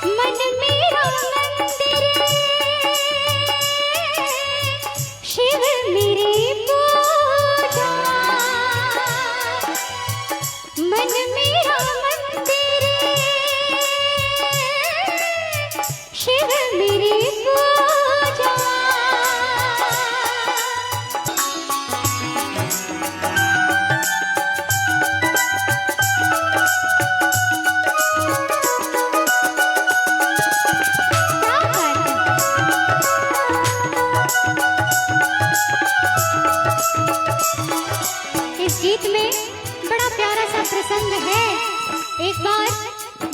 मन मेरा मंदिर, शिव मेरी पूजा। मन मेरा मंदिर, शिव मेरी पूजा। इस गीत में बड़ा प्यारा सा प्रसंग है। एक बार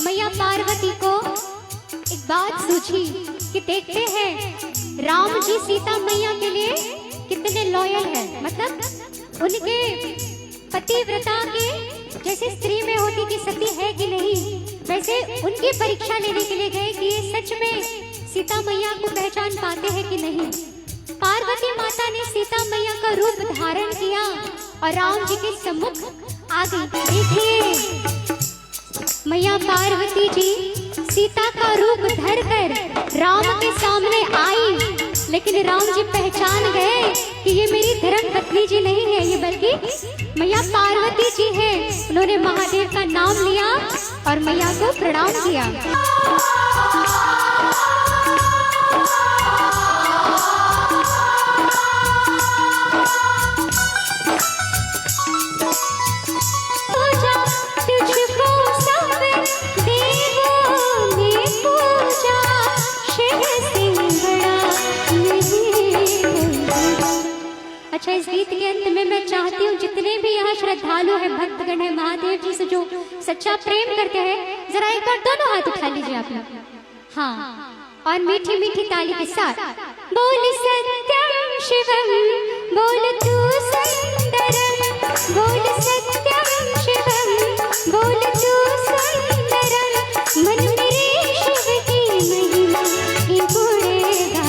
मैया पार्वती को एक बात सूझी कि देखते हैं राम जी सीता मैया के लिए कितने लॉयल है, मतलब उनके पतिव्रता के जैसे स्त्री में होती कि सती है कि नहीं, वैसे उनकी परीक्षा लेने के लिए गए कि ये सच में सीता मैया को पहचान पाते हैं कि नहीं। पार्वती माता ने सीता मैया का रूप धारण किया और राम जी के सम्मुख आ गई। देखिए मैया पार्वती जी सीता का रूप धरकर राम के सामने आई, लेकिन राम जी पहचान गए कि ये मेरी धर्म पत्नी जी नहीं है, ये बल्कि मैया पार्वती जी है। उन्होंने महादेव का नाम लिया और मैया को प्रणाम किया। अच्छा, इस गीत के अंत में मैं चाहती हूँ जितने भी यहाँ श्रद्धालु हैं, भक्तगण हैं, महादेव जी से जो सच्चा प्रेम करते हैं, जरा एक बार दोनों हाथ उठा लीजिए आप लोग। हाँ, और मीठी मीठी ताली के साथ बोल सत्यम शिवम, बोल तू सुंदरम, बोल सत्यम शिवम, बोल तू सुंदरम। मन मेरे शिव की महिमा ही बोलेगा,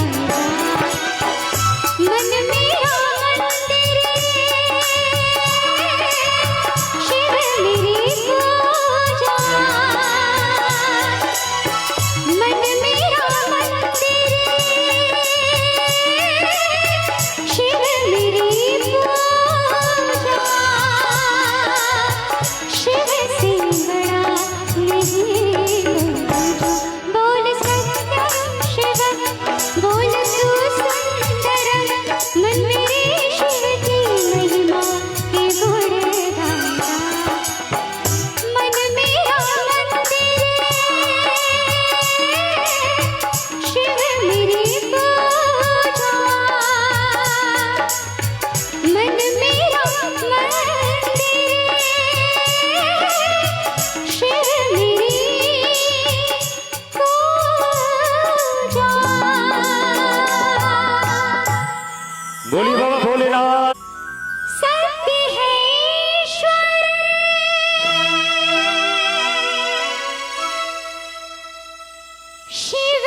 मन मेरा बोलिए बाबा भोलेनाथ। सत्य है ईश्वर, शिव